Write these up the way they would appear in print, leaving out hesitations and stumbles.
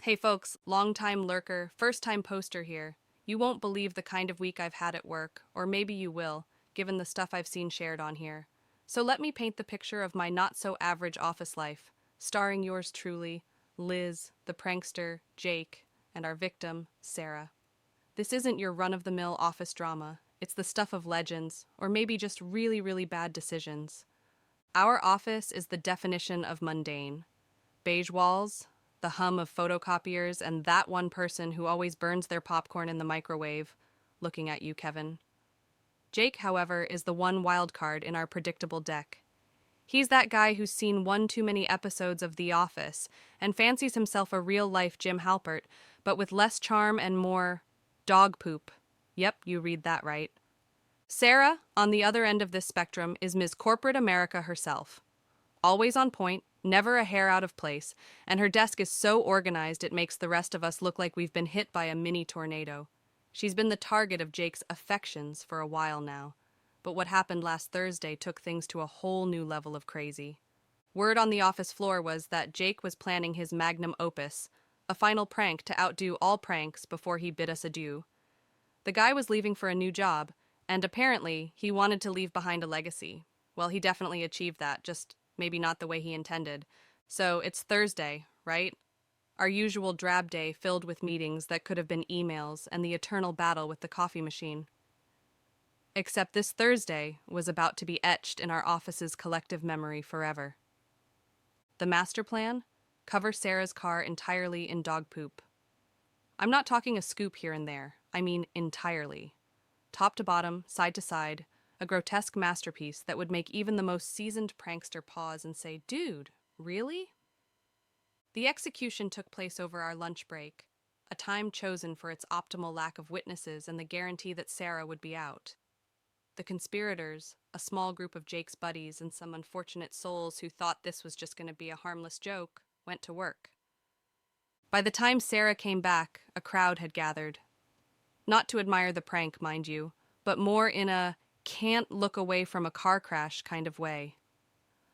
Hey folks, long-time lurker, first-time poster here. You won't believe the kind of week I've had at work, or maybe you will, given the stuff I've seen shared on here. So let me paint the picture of my not-so-average office life, starring yours truly, Liz, the prankster, Jake, and our victim, Sarah. This isn't your run-of-the-mill office drama. It's the stuff of legends, or maybe just really, really bad decisions. Our office is the definition of mundane. Beige walls, the hum of photocopiers, and that one person who always burns their popcorn in the microwave, looking at you, Kevin. Jake, however, is the one wild card in our predictable deck. He's that guy who's seen one too many episodes of The Office and fancies himself a real-life Jim Halpert, but with less charm and more dog poop. Yep, you read that right. Sarah, on the other end of this spectrum, is Ms. Corporate America herself. Always on point, never a hair out of place, and her desk is so organized it makes the rest of us look like we've been hit by a mini tornado. She's been the target of Jake's affections for a while now, but what happened last Thursday took things to a whole new level of crazy. Word on the office floor was that Jake was planning his magnum opus, a final prank to outdo all pranks before he bid us adieu. The guy was leaving for a new job, and apparently he wanted to leave behind a legacy. Well, he definitely achieved that, just maybe not the way he intended. So it's Thursday, right? Our usual drab day filled with meetings that could have been emails and the eternal battle with the coffee machine. Except this Thursday was about to be etched in our office's collective memory forever. The master plan? Cover Sarah's car entirely in dog poop. I'm not talking a scoop here and there. I mean entirely. Top to bottom, side to side, a grotesque masterpiece that would make even the most seasoned prankster pause and say, "Dude, really?" The execution took place over our lunch break, a time chosen for its optimal lack of witnesses and the guarantee that Sarah would be out. The conspirators, a small group of Jake's buddies and some unfortunate souls who thought this was just going to be a harmless joke, went to work. By the time Sarah came back, a crowd had gathered. Not to admire the prank, mind you, but more in a can't look away from a car crash kind of way.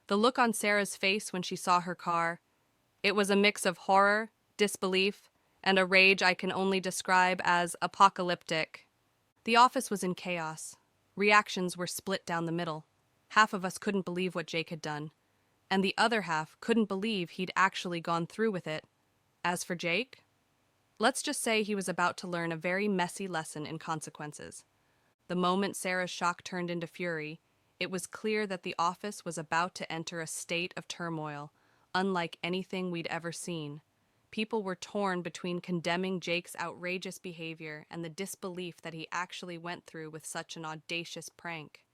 The look on Sarah's face when she saw her car, it was a mix of horror, disbelief, and a rage I can only describe as apocalyptic. The office was in chaos. Reactions were split down the middle. Half of us couldn't believe what Jake had done, and the other half couldn't believe he'd actually gone through with it. As for Jake, let's just say he was about to learn a very messy lesson in consequences. The moment Sarah's shock turned into fury, it was clear that the office was about to enter a state of turmoil, unlike anything we'd ever seen. People were torn between condemning Jake's outrageous behavior and the disbelief that he actually went through with such an audacious prank.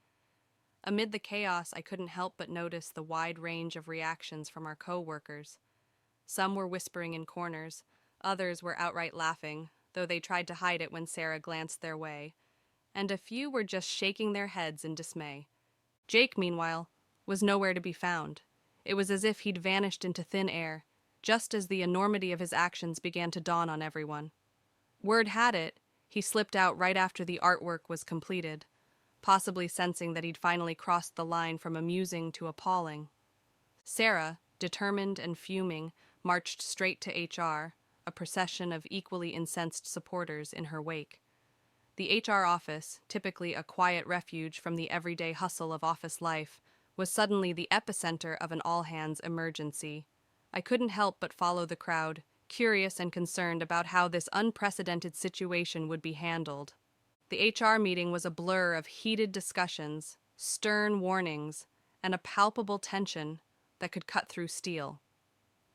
Amid the chaos, I couldn't help but notice the wide range of reactions from our coworkers. Some were whispering in corners, others were outright laughing, though they tried to hide it when Sarah glanced their way, and a few were just shaking their heads in dismay. Jake, meanwhile, was nowhere to be found. It was as if he'd vanished into thin air, just as the enormity of his actions began to dawn on everyone. Word had it, he slipped out right after the artwork was completed, possibly sensing that he'd finally crossed the line from amusing to appalling. Sarah, determined and fuming, marched straight to HR, a procession of equally incensed supporters in her wake. The HR office, typically a quiet refuge from the everyday hustle of office life, was suddenly the epicenter of an all-hands emergency. I couldn't help but follow the crowd, curious and concerned about how this unprecedented situation would be handled. The HR meeting was a blur of heated discussions, stern warnings, and a palpable tension that could cut through steel.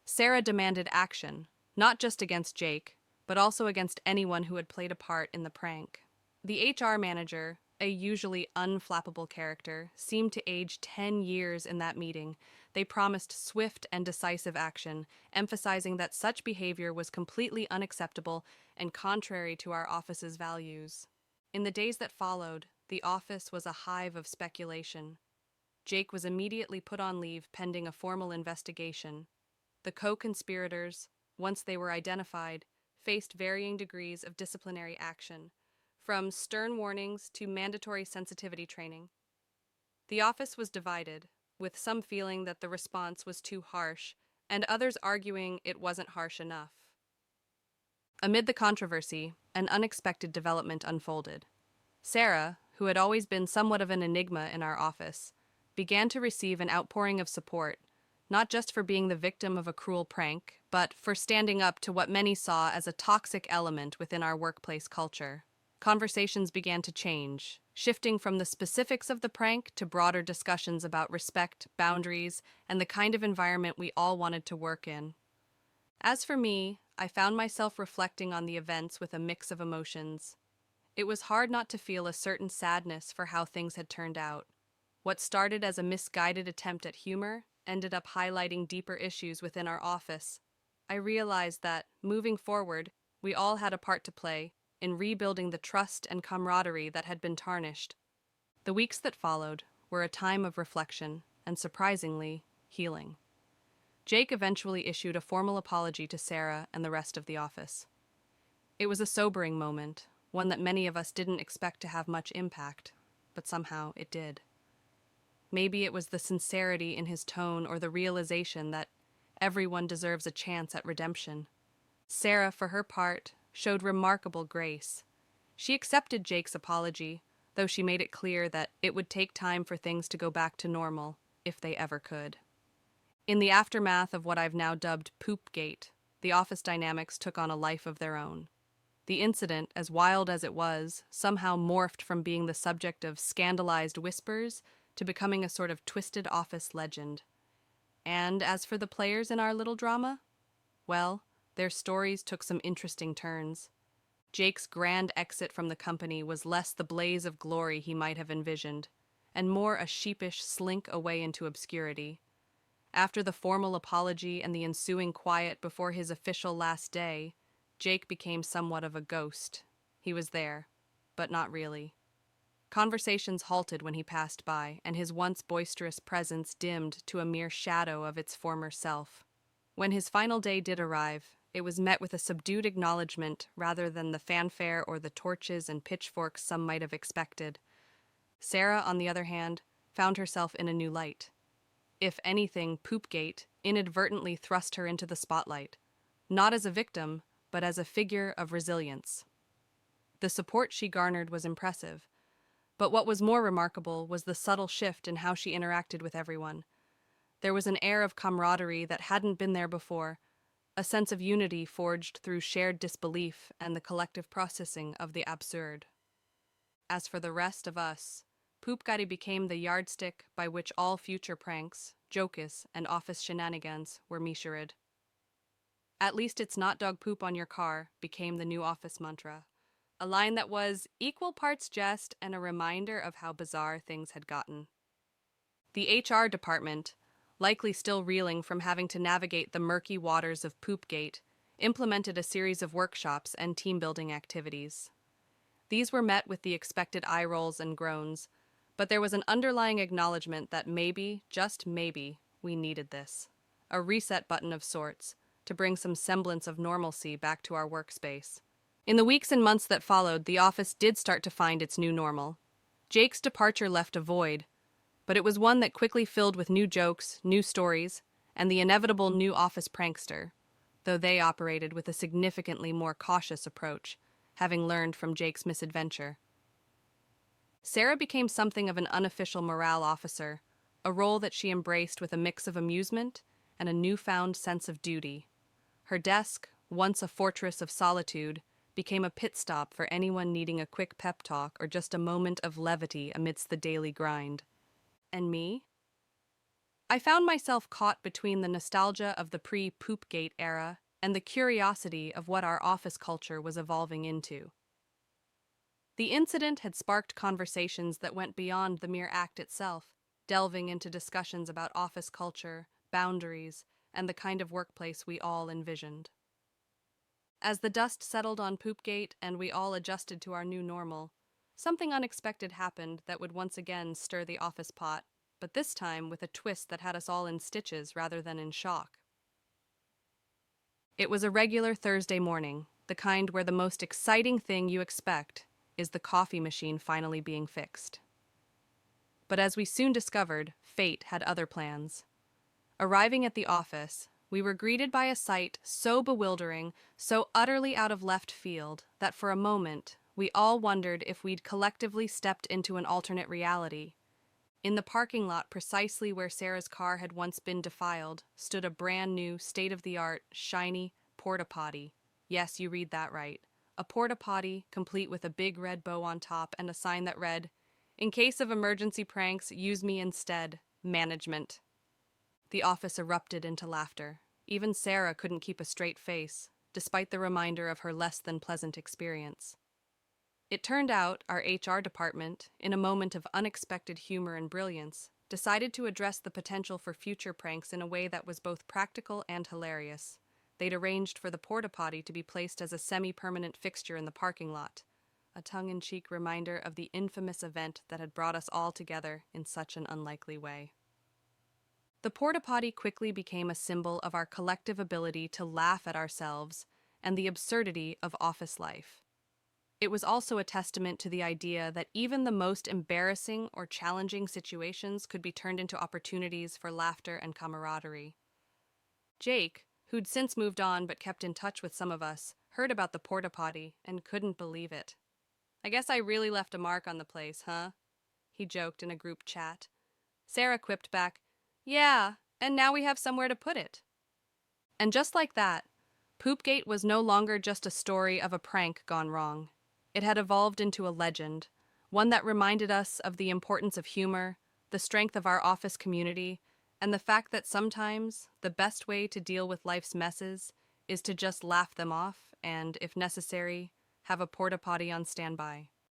Sarah demanded action, not just against Jake, but also against anyone who had played a part in the prank. The HR manager, a usually unflappable character, seemed to age 10 years in that meeting. They promised swift and decisive action, emphasizing that such behavior was completely unacceptable and contrary to our office's values. In the days that followed, the office was a hive of speculation. Jake was immediately put on leave pending a formal investigation. The co-conspirators, once they were identified, faced varying degrees of disciplinary action, from stern warnings to mandatory sensitivity training. The office was divided, with some feeling that the response was too harsh, and others arguing it wasn't harsh enough. Amid the controversy, an unexpected development unfolded. Sarah, who had always been somewhat of an enigma in our office, began to receive an outpouring of support, not just for being the victim of a cruel prank, but for standing up to what many saw as a toxic element within our workplace culture. Conversations began to change, shifting from the specifics of the prank to broader discussions about respect, boundaries, and the kind of environment we all wanted to work in. As for me, I found myself reflecting on the events with a mix of emotions. It was hard not to feel a certain sadness for how things had turned out. What started as a misguided attempt at humor ended up highlighting deeper issues within our office. I realized that, moving forward, we all had a part to play in rebuilding the trust and camaraderie that had been tarnished. The weeks that followed were a time of reflection and, surprisingly, healing. Jake eventually issued a formal apology to Sarah and the rest of the office. It was a sobering moment, one that many of us didn't expect to have much impact, but somehow it did. Maybe it was the sincerity in his tone or the realization that everyone deserves a chance at redemption. Sarah, for her part, showed remarkable grace. She accepted Jake's apology, though she made it clear that it would take time for things to go back to normal, if they ever could. In the aftermath of what I've now dubbed Poopgate, the office dynamics took on a life of their own. The incident, as wild as it was, somehow morphed from being the subject of scandalized whispers to becoming a sort of twisted office legend. And as for the players in our little drama, well, their stories took some interesting turns. Jake's grand exit from the company was less the blaze of glory he might have envisioned, and more a sheepish slink away into obscurity. After the formal apology and the ensuing quiet before his official last day, Jake became somewhat of a ghost. He was there, but not really. Conversations halted when he passed by, and his once boisterous presence dimmed to a mere shadow of its former self. When his final day did arrive, it was met with a subdued acknowledgement rather than the fanfare or the torches and pitchforks some might have expected. Sarah, on the other hand, found herself in a new light. If anything, Poopgate inadvertently thrust her into the spotlight, not as a victim, but as a figure of resilience. The support she garnered was impressive, but what was more remarkable was the subtle shift in how she interacted with everyone. There was an air of camaraderie that hadn't been there before, a sense of unity forged through shared disbelief and the collective processing of the absurd. As for the rest of us, Poopgate became the yardstick by which all future pranks, jokes, and office shenanigans were measured. "At least it's not dog poop on your car" became the new office mantra, a line that was equal parts jest and a reminder of how bizarre things had gotten. The HR department, likely still reeling from having to navigate the murky waters of Poopgate, implemented a series of workshops and team-building activities. These were met with the expected eye rolls and groans, but there was an underlying acknowledgement that maybe, just maybe, we needed this. A reset button of sorts, to bring some semblance of normalcy back to our workspace. In the weeks and months that followed, the office did start to find its new normal. Jake's departure left a void, but it was one that quickly filled with new jokes, new stories, and the inevitable new office prankster, though they operated with a significantly more cautious approach, having learned from Jake's misadventure. Sarah became something of an unofficial morale officer, a role that she embraced with a mix of amusement and a newfound sense of duty. Her desk, once a fortress of solitude, became a pit stop for anyone needing a quick pep talk or just a moment of levity amidst the daily grind. And me? I found myself caught between the nostalgia of the pre-Poopgate era and the curiosity of what our office culture was evolving into. The incident had sparked conversations that went beyond the mere act itself, delving into discussions about office culture, boundaries, and the kind of workplace we all envisioned. As the dust settled on Poopgate and we all adjusted to our new normal, something unexpected happened that would once again stir the office pot, but this time with a twist that had us all in stitches rather than in shock. It was a regular Thursday morning, the kind where the most exciting thing you expect is the coffee machine finally being fixed. But as we soon discovered, fate had other plans. Arriving at the office, we were greeted by a sight so bewildering, so utterly out of left field, that for a moment we all wondered if we'd collectively stepped into an alternate reality. In the parking lot precisely where Sarah's car had once been defiled stood a brand new, state-of-the-art, shiny porta-potty. Yes, you read that right. A porta-potty complete with a big red bow on top and a sign that read, "In case of emergency pranks, use me instead. Management." The office erupted into laughter. Even Sarah couldn't keep a straight face, despite the reminder of her less than pleasant experience. It turned out our HR department, in a moment of unexpected humor and brilliance, decided to address the potential for future pranks in a way that was both practical and hilarious. They'd arranged for the porta-potty to be placed as a semi-permanent fixture in the parking lot, a tongue-in-cheek reminder of the infamous event that had brought us all together in such an unlikely way. The porta-potty quickly became a symbol of our collective ability to laugh at ourselves and the absurdity of office life. It was also a testament to the idea that even the most embarrassing or challenging situations could be turned into opportunities for laughter and camaraderie. Jake, who'd since moved on but kept in touch with some of us, heard about the porta-potty and couldn't believe it. "I guess I really left a mark on the place, huh?" he joked in a group chat. Sarah quipped back, "Yeah, and now we have somewhere to put it." And just like that, Poopgate was no longer just a story of a prank gone wrong. It had evolved into a legend, one that reminded us of the importance of humor, the strength of our office community, and the fact that sometimes the best way to deal with life's messes is to just laugh them off and, if necessary, have a porta-potty on standby.